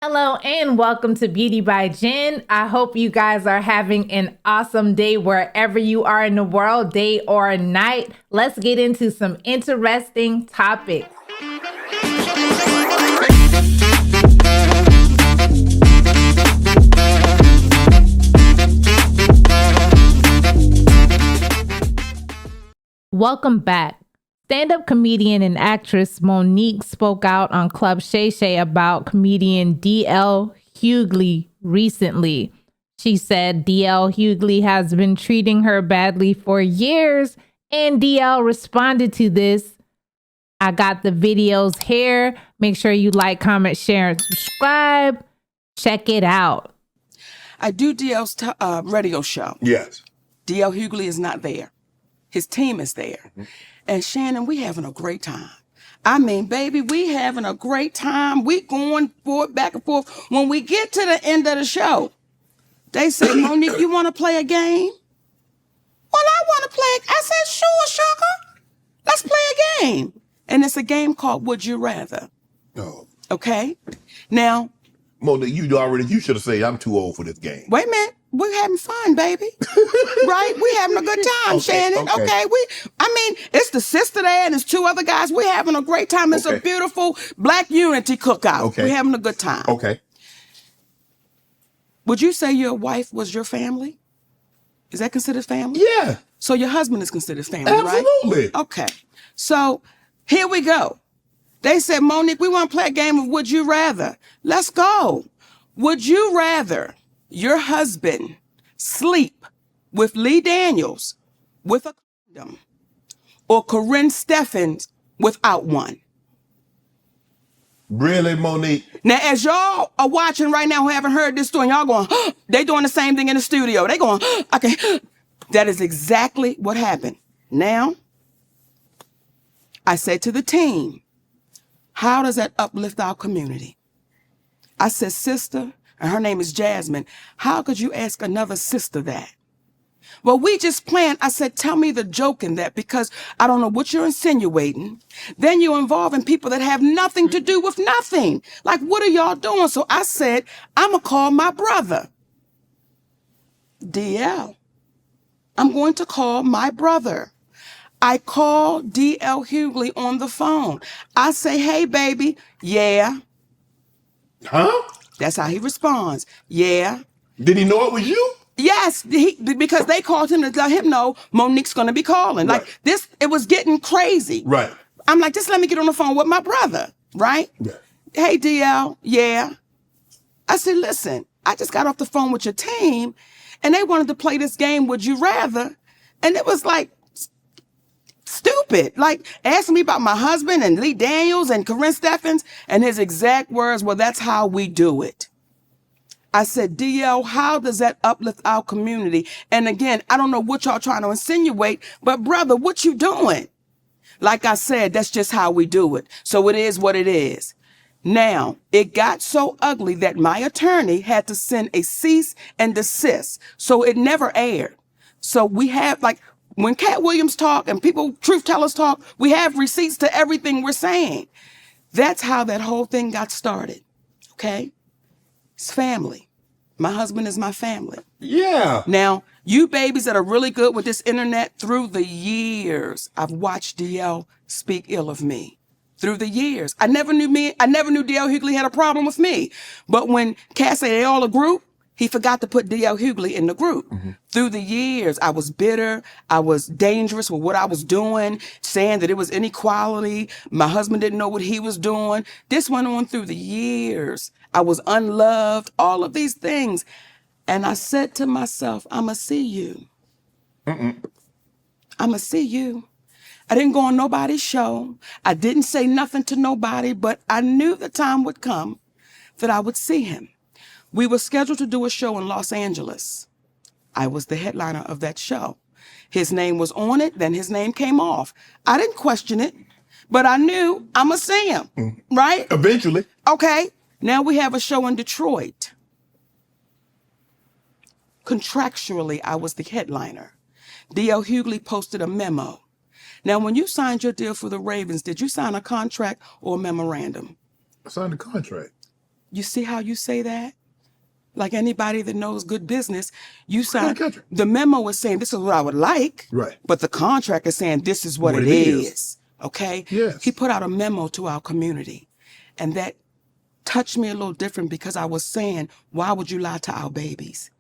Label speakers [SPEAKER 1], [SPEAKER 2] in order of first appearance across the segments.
[SPEAKER 1] Hello and welcome to Beauty by Jen. I hope you guys are having an awesome day wherever you are in the world, day or night. Let's get into some interesting topics. Welcome back. Stand-up comedian and actress Monique spoke out on Club Shay Shay about comedian D.L. Hughley recently. She said D.L. Hughley has been treating her badly for years, and D.L. responded to this. I got the videos here. Make sure you like, comment, share, and subscribe. Check it out.
[SPEAKER 2] I do D.L.'s radio show.
[SPEAKER 3] Yes.
[SPEAKER 2] D.L. Hughley is not there. His team is there. Mm-hmm. And Shannon, we having a great time. I mean, baby, we having a great time. We going forward, back and forth. When we get to the end of the show, they say, Monique, you want to play a game? Well, I want to play. I said, sure, sugar. Let's play a game. And it's a game called Would You Rather.
[SPEAKER 3] No.
[SPEAKER 2] Okay? Now.
[SPEAKER 3] Monique, you should have said, I'm too old for this game.
[SPEAKER 2] Wait a minute. We're having fun, baby. Right? We having a good time, Shannon. Okay. It's the sister there and there's two other guys. We're having a great time. It's a beautiful Black unity cookout.
[SPEAKER 3] Okay.
[SPEAKER 2] We're having a good time.
[SPEAKER 3] Okay.
[SPEAKER 2] Would you say your wife was your family? Is that considered family?
[SPEAKER 3] Yeah.
[SPEAKER 2] So your husband is considered family,
[SPEAKER 3] Absolutely.
[SPEAKER 2] Right? Okay. So here we go. They said, Monique, we want to play a game of Would You Rather. Let's go. Would you rather your husband sleep with Lee Daniels with a condom or Corinne Steffens without one?
[SPEAKER 3] Really, Monique?
[SPEAKER 2] Now, as y'all are watching right now who haven't heard this story, y'all going, they doing the same thing in the studio. They going, okay. That is exactly what happened. Now, I said to the team, how does that uplift our community? I said, sister, and her name is Jasmine, how could you ask another sister that? Well, we just planned. I said, tell me the joke in that, because I don't know what you're insinuating. Then you're involving people that have nothing to do with nothing. Like, what are y'all doing? So I said, I'm going to call my brother. DL. I'm going to call my brother. I call D.L. Hughley on the phone. I say, hey, baby. Yeah.
[SPEAKER 3] Huh?
[SPEAKER 2] That's how he responds. Yeah.
[SPEAKER 3] Did he know it was you?
[SPEAKER 2] Yes, because they called him to let him know Monique's going to be calling.
[SPEAKER 3] Right.
[SPEAKER 2] Like this, it was getting crazy.
[SPEAKER 3] Right.
[SPEAKER 2] I'm like, just let me get on the phone with my brother. Right?
[SPEAKER 3] Yeah.
[SPEAKER 2] Hey, DL. Yeah. I said, listen, I just got off the phone with your team and they wanted to play this game, Would You Rather? And it was like, stupid. Like asking me about my husband and Lee Daniels and Corinne Steffens, and his exact words, well, that's how we do it. I said, DL, how does that uplift our community? And again, I don't know what y'all trying to insinuate, but brother, what you doing? Like I said, that's just how we do it. So it is what it is. Now, it got so ugly that my attorney had to send a cease and desist. So it never aired. So we have, like, when Cat Williams talk and people, truth tellers talk, we have receipts to everything we're saying. That's how that whole thing got started. Okay? It's family. My husband is my family.
[SPEAKER 3] Yeah.
[SPEAKER 2] Now, you babies that are really good with this internet, through the years, I've watched DL speak ill of me. Through the years. I never knew DL Hughley had a problem with me. But when Cat said they all a group, he forgot to put D.L. Hughley in the group. Mm-hmm. Through the years, I was bitter. I was dangerous with what I was doing, saying that it was inequality. My husband didn't know what he was doing. This went on through the years. I was unloved, all of these things. And I said to myself, I'ma see you. I'ma see you. I didn't go on nobody's show. I didn't say nothing to nobody, but I knew the time would come that I would see him. We were scheduled to do a show in Los Angeles. I was the headliner of that show. His name was on it, then his name came off. I didn't question it, but I knew I'ma see him, right?
[SPEAKER 3] Eventually.
[SPEAKER 2] Okay, now we have a show in Detroit. Contractually, I was the headliner. D.L. Hughley posted a memo. Now, when you signed your deal for the Ravens, did you sign a contract or a memorandum?
[SPEAKER 3] I signed a contract.
[SPEAKER 2] You see how you say that? Like anybody that knows good business, you sign.
[SPEAKER 3] Contract.
[SPEAKER 2] The memo is saying this is what I would like,
[SPEAKER 3] Right.
[SPEAKER 2] but the contract is saying this is what it is. Okay?
[SPEAKER 3] Yes.
[SPEAKER 2] He put out a memo to our community, and that touched me a little different because I was saying, why would you lie to our babies?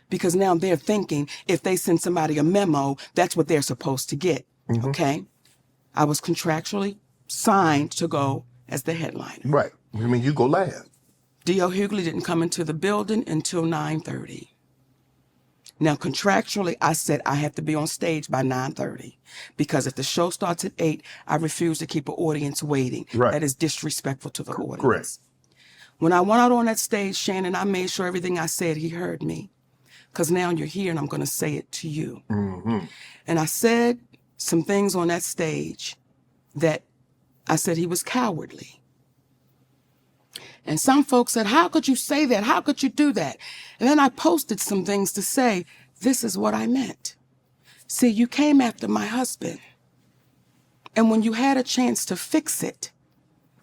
[SPEAKER 2] Because now they're thinking if they send somebody a memo, that's what they're supposed to get. Okay? I was contractually signed to go as the headliner.
[SPEAKER 3] Right. I mean, you go last.
[SPEAKER 2] D.L. Hughley didn't come into the building until 9:30. Now, contractually, I said I have to be on stage by 9:30 because if the show starts at 8, I refuse to keep an audience waiting.
[SPEAKER 3] Right.
[SPEAKER 2] That is disrespectful to the audience.
[SPEAKER 3] Correct.
[SPEAKER 2] When I went out on that stage, Shannon, I made sure everything I said, he heard me. Because now you're here and I'm going to say it to you. And I said some things on that stage that I said he was cowardly. And some folks said, how could you say that? How could you do that? And then I posted some things to say, this is what I meant. See, you came after my husband. And when you had a chance to fix it,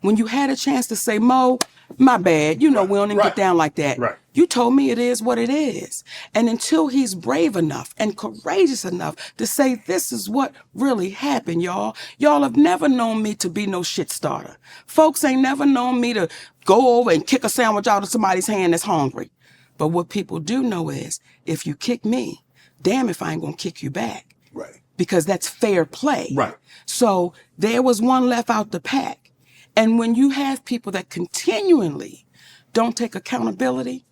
[SPEAKER 2] when you had a chance to say, Mo, my bad, we don't even get down like that.
[SPEAKER 3] Right.
[SPEAKER 2] You told me it is what it is. And until he's brave enough and courageous enough to say, this is what really happened, y'all. Y'all have never known me to be no shit starter. Folks ain't never known me to go over and kick a sandwich out of somebody's hand that's hungry. But what people do know is, if you kick me, damn if I ain't gonna kick you back.
[SPEAKER 3] Right.
[SPEAKER 2] Because that's fair play.
[SPEAKER 3] Right.
[SPEAKER 2] So there was one left out the pack. And when you have people that continually don't take accountability,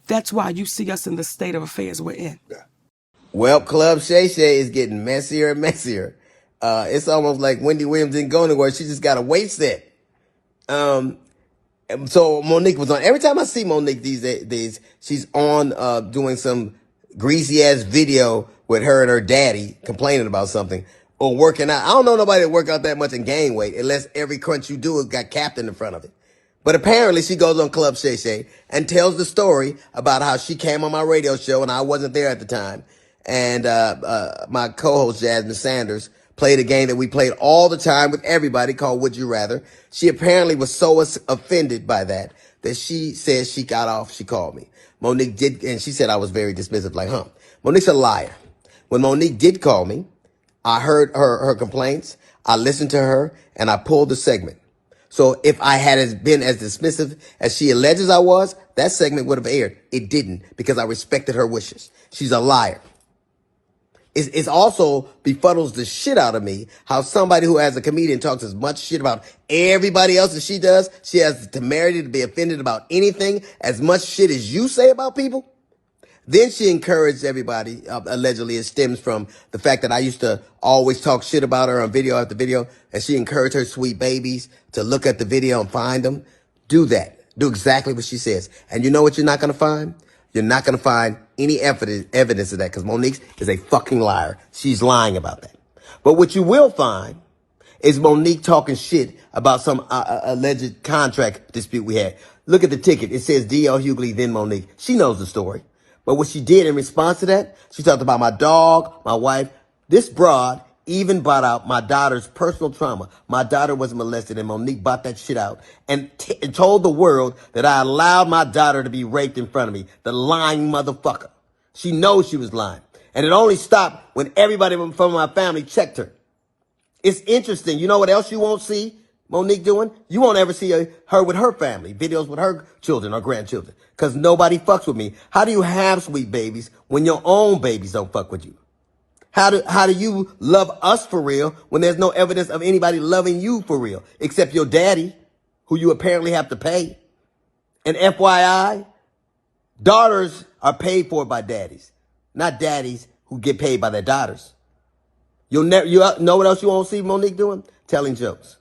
[SPEAKER 2] that's why you see us in the state of affairs we're in.
[SPEAKER 4] Well, Club Shay Shay is getting messier and messier. It's almost like Wendy Williams didn't go anywhere. She just got a weight set. So Monique was on. Every time I see Monique these days, she's on doing some greasy ass video with her and her daddy complaining about something or working out. I don't know nobody that work out that much and gain weight unless every crunch you do has got Captain in front of it. But apparently she goes on Club Shay Shay and tells the story about how she came on my radio show and I wasn't there at the time. And my co-host Jasmine Sanders played a game that we played all the time with everybody called Would You Rather. She apparently was so offended by that she says she got off. She called me. Monique did, and she said I was very dismissive, like, Monique's a liar. When Monique did call me, I heard her complaints. I listened to her and I pulled the segment. So if I had been as dismissive as she alleges I was, that segment would have aired. It didn't because I respected her wishes. She's a liar. It's also befuddles the shit out of me how somebody who as a comedian talks as much shit about everybody else as she does, she has the temerity to be offended about anything as much shit as you say about people. Then she encouraged everybody, allegedly it stems from the fact that I used to always talk shit about her on video after video, and she encouraged her sweet babies to look at the video and find them. Do that. Do exactly what she says. And you know what you're not going to find? You're not going to find any evidence of that because Monique is a fucking liar. She's lying about that. But what you will find is Monique talking shit about some alleged contract dispute we had. Look at the ticket. It says D.L. Hughley, then Monique. She knows the story. But what she did in response to that, she talked about my dog, my wife. This broad even brought out my daughter's personal trauma. My daughter was molested and Monique brought that shit out and told the world that I allowed my daughter to be raped in front of me. The lying motherfucker. She knows she was lying. And it only stopped when everybody from my family checked her. It's interesting. You know what else you won't see Monique doing? You won't ever see her with her family, videos with her children or grandchildren, because nobody fucks with me. How do you have sweet babies when your own babies don't fuck with you? How do you love us for real when there's no evidence of anybody loving you for real, except your daddy, who you apparently have to pay? And FYI, daughters are paid for by daddies, not daddies who get paid by their daughters. You know what else you won't see Monique doing? Telling jokes.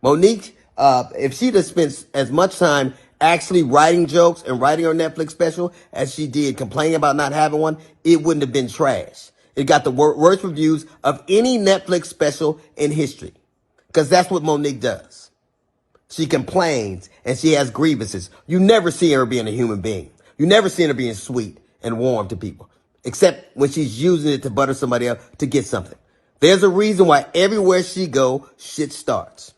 [SPEAKER 4] Monique, if she'd have spent as much time actually writing jokes and writing her Netflix special as she did complaining about not having one, it wouldn't have been trash. It got the worst reviews of any Netflix special in history. Because that's what Monique does. She complains and she has grievances. You never see her being a human being. You never see her being sweet and warm to people. Except when she's using it to butter somebody up to get something. There's a reason why everywhere she go, shit starts.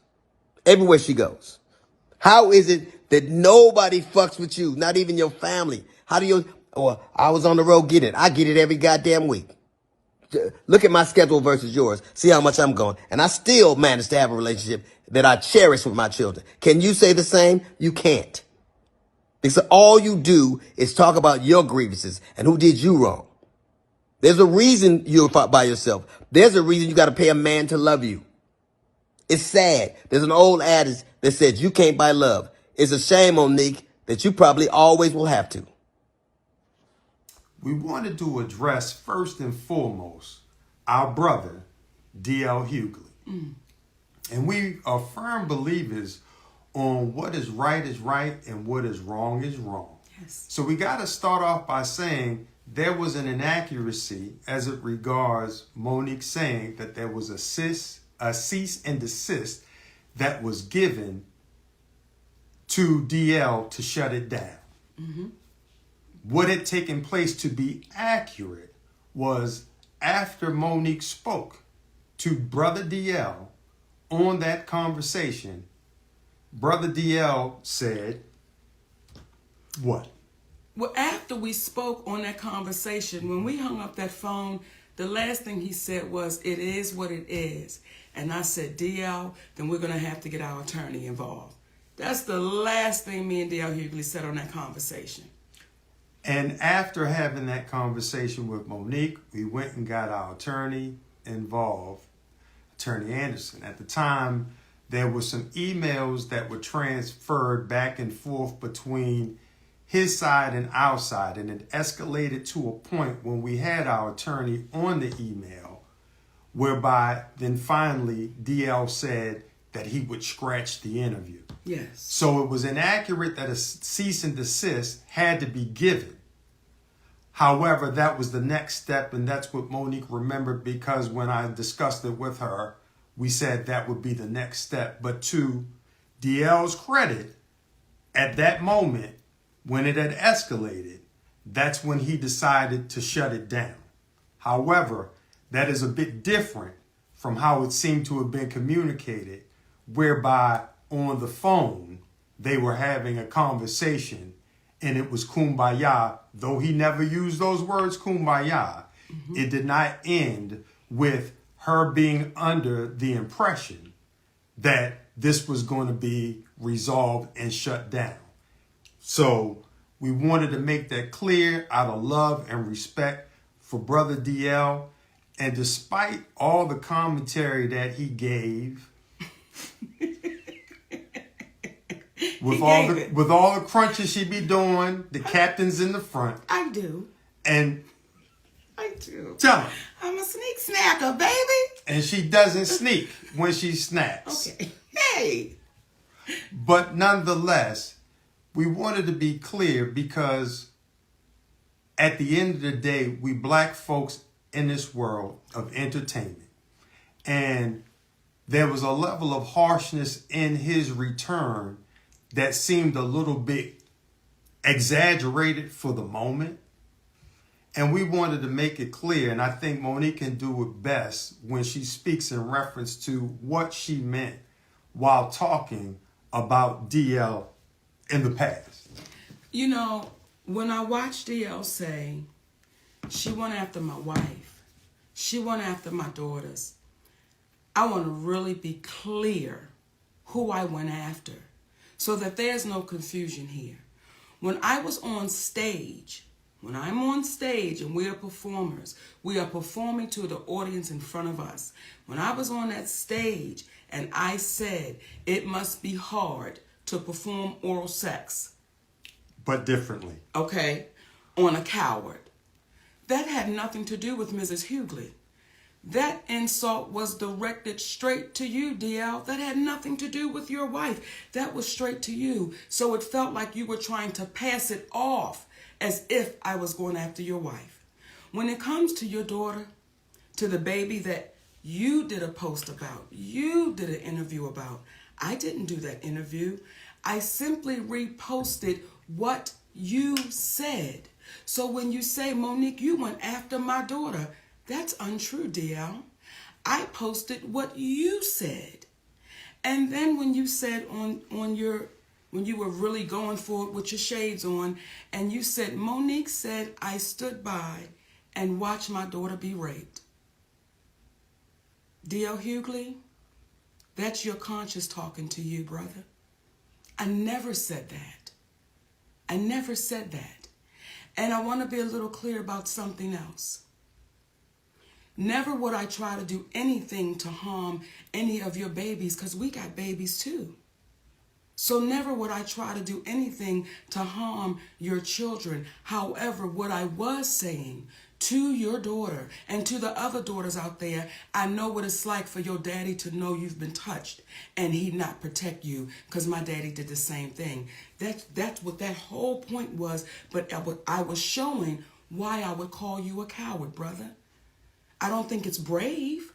[SPEAKER 4] Everywhere she goes. How is it that nobody fucks with you, not even your family. How do you, or I was on the road getting it. I get it every goddamn week. Look at my schedule versus yours. See how much I'm going. And I still manage to have a relationship that I cherish with my children. Can you say the same? You can't. Because all you do is talk about your grievances and who did you wrong. There's a reason you're by yourself. There's a reason you got to pay a man to love you. It's sad. There's an old adage that says you can't buy love. It's a shame, Monique, that you probably always will have to.
[SPEAKER 5] We wanted to address first and foremost our brother, D.L. Hughley. And we are firm believers on what is right and what is wrong. Yes. So we got to start off by saying there was an inaccuracy as it regards Monique saying that there was a cease and desist that was given to DL to shut it down. Mm-hmm. What had taken place, to be accurate, was after Monique spoke to Brother DL on that conversation, Brother DL said, what?
[SPEAKER 2] Well, after we spoke on that conversation, when we hung up that phone, the last thing he said was, it is what it is. And I said, DL, then we're going to have to get our attorney involved. That's the last thing me and DL Hughley said on that conversation.
[SPEAKER 5] And after having that conversation with Monique, we went and got our attorney involved, Attorney Anderson. At the time, there were some emails that were transferred back and forth between his side and our side, and it escalated to a point when we had our attorney on the email, whereby then finally DL said that he would scratch the interview.
[SPEAKER 2] Yes.
[SPEAKER 5] So it was inaccurate that a cease and desist had to be given. However, that was the next step, and that's what Monique remembered, because when I discussed it with her, we said that would be the next step. But to DL's credit, at that moment, when it had escalated, that's when he decided to shut it down. However, that is a bit different from how it seemed to have been communicated, whereby on the phone, they were having a conversation and it was kumbaya. Though he never used those words, kumbaya, It did not end with her being under the impression that this was going to be resolved and shut down. So we wanted to make that clear out of love and respect for Brother DL. And despite all the commentary that he gave, with all the crunches she be doing, the captain's in the front.
[SPEAKER 2] I do.
[SPEAKER 5] And
[SPEAKER 2] I do.
[SPEAKER 5] Tell him.
[SPEAKER 2] I'm a sneak snacker, baby.
[SPEAKER 5] And she doesn't sneak when she snacks.
[SPEAKER 2] Okay. Hey.
[SPEAKER 5] But nonetheless, we wanted to be clear because at the end of the day, we black folks in this world of entertainment. And there was a level of harshness in his return that seemed a little bit exaggerated for the moment. And we wanted to make it clear, and I think Monique can do it best when she speaks in reference to what she meant while talking about DL in the past.
[SPEAKER 2] You know, when I watched DL say, she went after my wife, she went after my daughters, I want to really be clear who I went after so that there's no confusion here. When I was on stage, when I'm on stage and we are performers, we are performing to the audience in front of us. When I was on that stage and I said it must be hard to perform oral sex.
[SPEAKER 5] But differently.
[SPEAKER 2] Okay, on a coward. That had nothing to do with Mrs. Hughley. That insult was directed straight to you, DL. That had nothing to do with your wife. That was straight to you. So it felt like you were trying to pass it off as if I was going after your wife. When it comes to your daughter, to the baby that you did a post about, you did an interview about, I didn't do that interview. I simply reposted what you said. So when you say, Monique, you went after my daughter, that's untrue, DL. I posted what you said. And then when you said on your when you were really going for it with your shades on, and you said, Monique said, I stood by and watched my daughter be raped. D.L. Hughley, that's your conscience talking to you, brother. I never said that. I never said that. And I want to be a little clear about something else. Never would I try to do anything to harm any of your babies, because we got babies too. So never would I try to do anything to harm your children. However, what I was saying to your daughter and to the other daughters out there, I know what it's like for your daddy to know you've been touched and he not protect you, because my daddy did the same thing. That's what that whole point was. But I was showing why I would call you a coward, brother. I don't think it's brave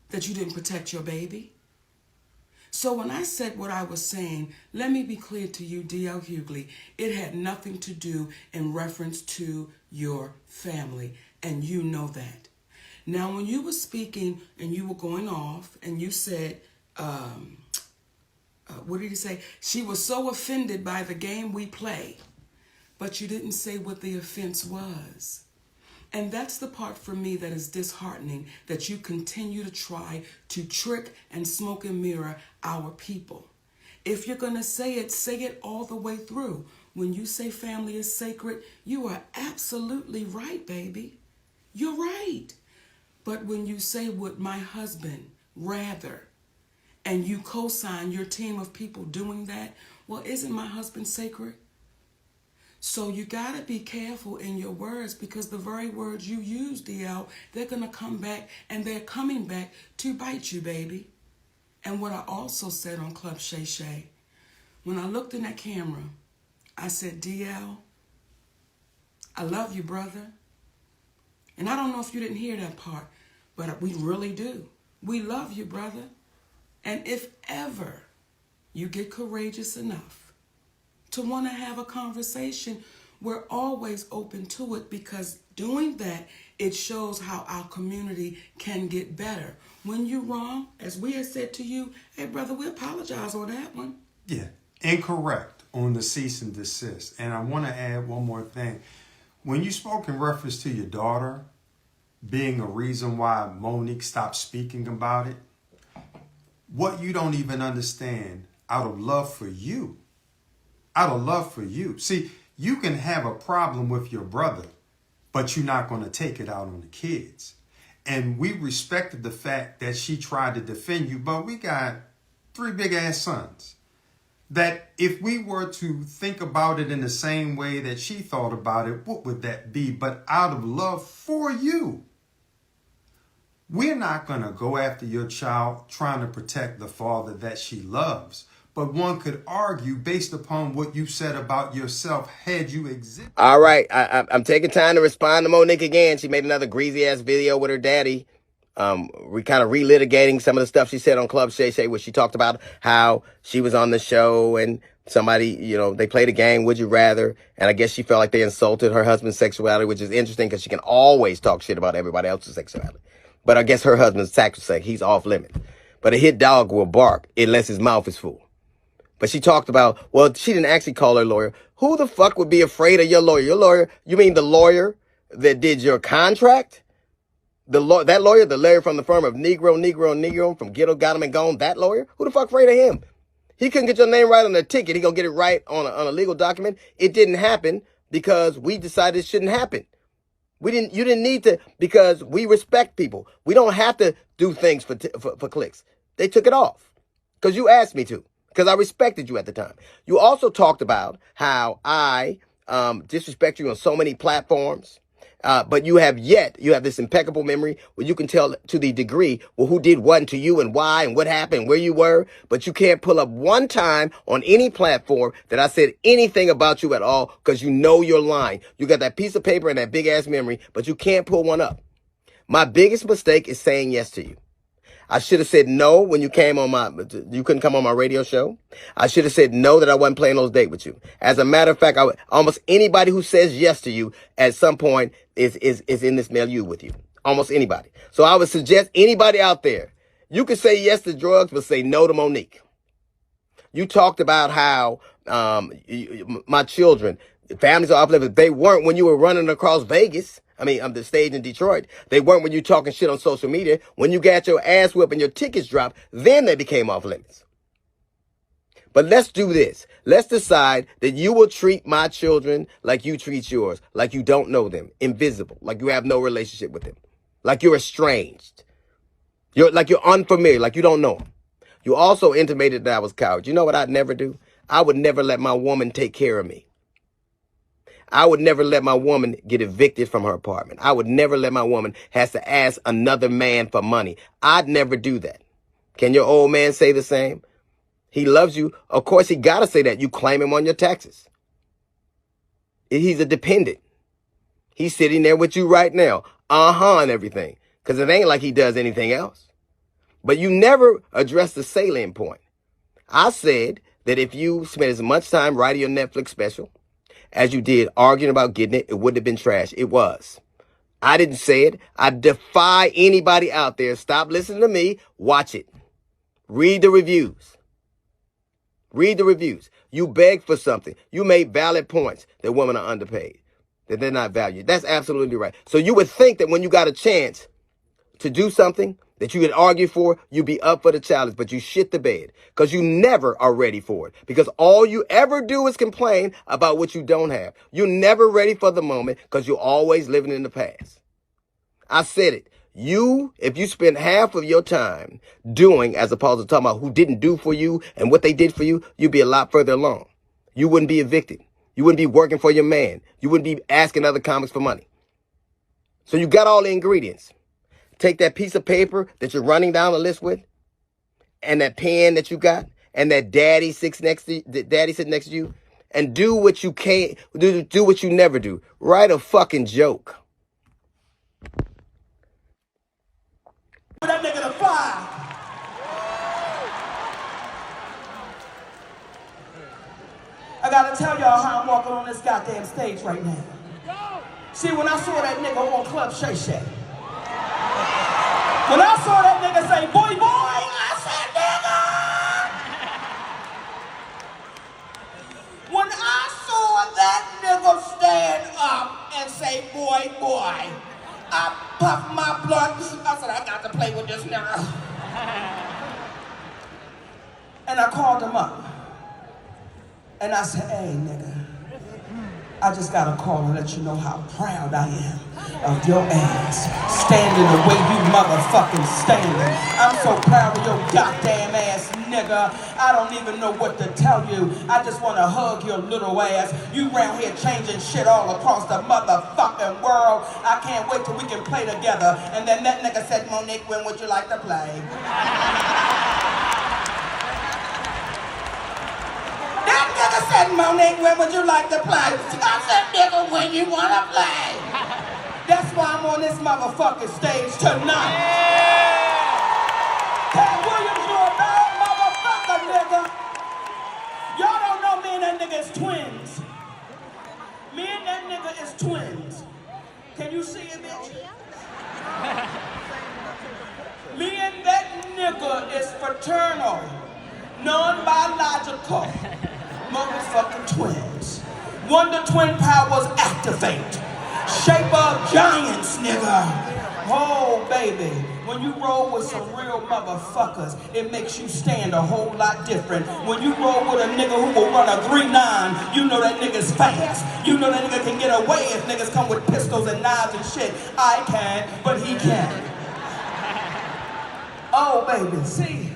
[SPEAKER 2] that you didn't protect your baby. So when I said what I was saying, let me be clear to you, D.L. Hughley, it had nothing to do in reference to your family, and you know that. Now, when you were speaking and you were going off and you said, what did you say? She was so offended by the game we play, but you didn't say what the offense was. And that's the part for me that is disheartening, that you continue to try to trick and smoke and mirror our people. If you're going to say it all the way through. When you say family is sacred, you are absolutely right, baby. You're right. But when you say would my husband rather, and you co-sign your team of people doing that, well, isn't my husband sacred? So you got to be careful in your words, because the very words you use, DL, they're going to come back, and they're coming back to bite you, baby. And what I also said on Club Shay Shay, when I looked in that camera, I said, DL, I love you, brother. And I don't know if you didn't hear that part, but we really do. We love you, brother. And if ever you get courageous enough to want to have a conversation, we're always open to it, because doing that, it shows how our community can get better. When you're wrong, as we have said to you, hey, brother, we apologize on that one.
[SPEAKER 5] Yeah, incorrect on the cease and desist. And I want to add one more thing. When you spoke in reference to your daughter being a reason why Monique stopped speaking about it, what you don't even understand, out of love for you, See, you can have a problem with your brother, but you're not going to take it out on the kids. And we respected the fact that she tried to defend you, but we got 3 big ass sons. That if we were to think about it in the same way that she thought about it, what would that be? But out of love for you, we're not going to go after your child trying to protect the father that she loves. But one could argue, based upon what you said about yourself, had you existed.
[SPEAKER 4] All right, I'm taking time to respond to Monique again. She made another greasy ass video with her daddy. We kind of relitigating some of the stuff she said on Club Shay Shay, where she talked about how she was on the show and somebody, they played a game, Would You Rather? And I guess she felt like they insulted her husband's sexuality, which is interesting because she can always talk shit about everybody else's sexuality. But I guess her husband's sacrosanct. He's off limits. But a hit dog will bark unless his mouth is full. But she talked about, well, she didn't actually call her lawyer. Who the fuck would be afraid of your lawyer? Your lawyer, you mean the lawyer that did your contract? That lawyer, the lawyer from the firm of Negro from Ghetto, Got Him and Gone, that lawyer? Who the fuck afraid of him? He couldn't get your name right on the ticket. He gonna get it right on a legal document. It didn't happen because we decided it shouldn't happen. You didn't need to, because we respect people. We don't have to do things for clicks. They took it off because you asked me to. Because I respected you at the time. You also talked about how I disrespect you on so many platforms. But you have this impeccable memory where you can tell to the degree, well, who did what to you and why and what happened, where you were. But you can't pull up one time on any platform that I said anything about you at all, because you know you're lying. You got that piece of paper and that big ass memory, but you can't pull one up. My biggest mistake is saying yes to you. I should have said no when you couldn't come on my radio show. I should have said no that I wasn't playing those dates with you. As a matter of fact, almost anybody who says yes to you at some point is in this milieu with you. Almost anybody. So I would suggest anybody out there, you can say yes to drugs, but say no to Monique. You talked about how My children, families are off limits. They weren't when you were running across Vegas. I mean, the stage in Detroit. They weren't when you talking shit on social media. When you got your ass whipped and your tickets dropped, then they became off limits. But let's do this. Let's decide that you will treat my children like you treat yours, like you don't know them, invisible, like you have no relationship with them, like you're estranged, you're unfamiliar, like you don't know them. You also intimated that I was a coward. You know what I'd never do? I would never let my woman take care of me. I would never let my woman get evicted from her apartment. I would never let my woman has to ask another man for money. I'd never do that. Can your old man say the same? He loves you. Of course, he got to say that. You claim him on your taxes. He's a dependent. He's sitting there with you right now. And everything. Because it ain't like he does anything else. But you never address the salient point. I said that if you spent as much time writing your Netflix special as you did arguing about getting it, it wouldn't have been trash. It was. I didn't say it. I defy anybody out there. Stop listening to me. Watch it. Read the reviews. Read the reviews. You begged for something. You made valid points that women are underpaid, that they're not valued. That's absolutely right. So you would think that when you got a chance to do something that you could argue for, you'd be up for the challenge, but you shit the bed because you never are ready for it, because all you ever do is complain about what you don't have. You're never ready for the moment because you're always living in the past. I said it. If you spend half of your time doing as opposed to talking about who didn't do for you and what they did for you, you'd be a lot further along. You wouldn't be evicted. You wouldn't be working for your man. You wouldn't be asking other comics for money. So you got all the ingredients. Take that piece of paper that you're running down the list with, and that pen that you got, and that daddy sitting next to you, and do what you can't do what you never do. Write a fucking joke.
[SPEAKER 6] That nigga to fly. I gotta tell y'all how I'm walking on this goddamn stage right now. See, when I saw that nigga on Club Shay Shay, when I saw that nigga say, boy, I said, nigga! When I saw that nigga stand up and say, boy, I puffed my blood. I said, I got to play with this nigga. And I called him up. And I said, hey, nigga, I just got to call and let you know how proud I am of your ass standing the way you motherfucking standing. I'm so proud of your goddamn ass, nigga. I don't even know what to tell you. I just want to hug your little ass. You around here changing shit all across the motherfucking world. I can't wait till we can play together. And then that nigga said, Monique, when would you like to play? That nigga said, Monique, when would you like to play? I said, nigga, when you wanna play? That's why I'm on this motherfucking stage tonight. Cat Williams, you're a bad motherfucker, nigga. Y'all don't know me and that nigga is twins. Me and that nigga is twins. Can you see it, bitch? Me and that nigga is fraternal, non-biological motherfucking twins. Wonder Twin powers activate. Shape of giants, nigga. Oh, baby. When you roll with some real motherfuckers, it makes you stand a whole lot different. When you roll with a nigga who will run a 3-9, you know that nigga's fast. You know that nigga can get away if niggas come with pistols and knives and shit. I can, but he can't. Oh, baby, see?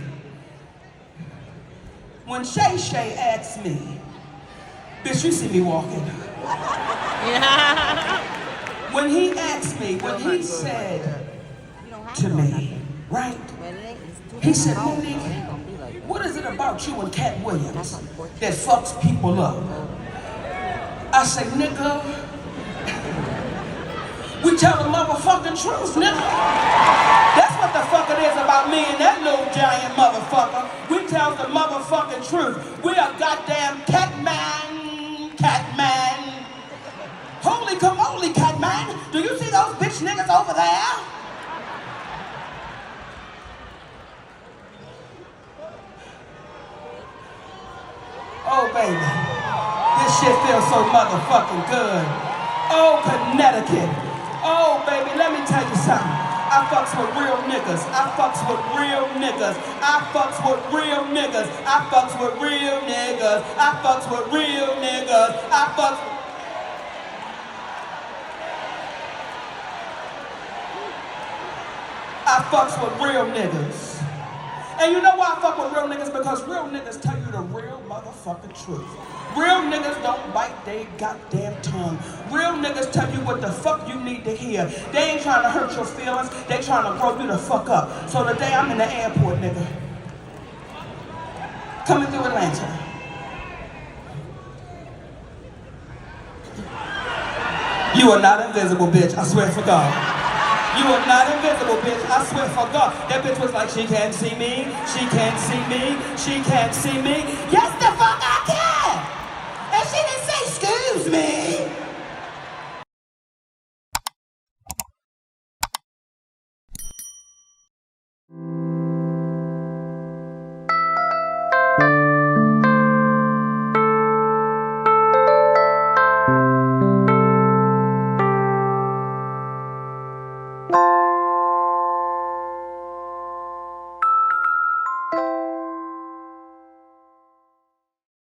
[SPEAKER 6] When Shay Shay asked me, bitch, you see me walking. When he asked me, when he said to me, right? He said, Monique, what is it about you and Cat Williams that fucks people up? I said, nigga, we tell the motherfucking truth, nigga. That's what the fuck it is about me and that little giant motherfucker. We tell the motherfucking truth. We are goddamn Catman. Holy camole, Catman. Do you see those bitch niggas over there? Oh, baby. This shit feels so motherfucking good. Oh, Connecticut. Oh, baby, let me tell you something. I fucks with real niggas. I fucks with real niggas. I fucks with real niggas. I fucks with real niggas. I fucks with real niggas. I fucks with... I fucks with real niggas. And you know why I fuck with real niggas? Because real niggas tell you the real motherfucking truth. Real niggas don't bite their goddamn tongue. Real niggas tell you what the fuck you need to hear. They ain't trying to hurt your feelings. They trying to grow you the fuck up. So today I'm in the airport, nigga. Coming through Atlanta. You are not invisible, bitch. I swear for God. You are not invisible, bitch. I swear for God. That bitch was like, she can't see me. She can't see me. She can't see me. Yes, the fuck I can. And she didn't say, excuse me.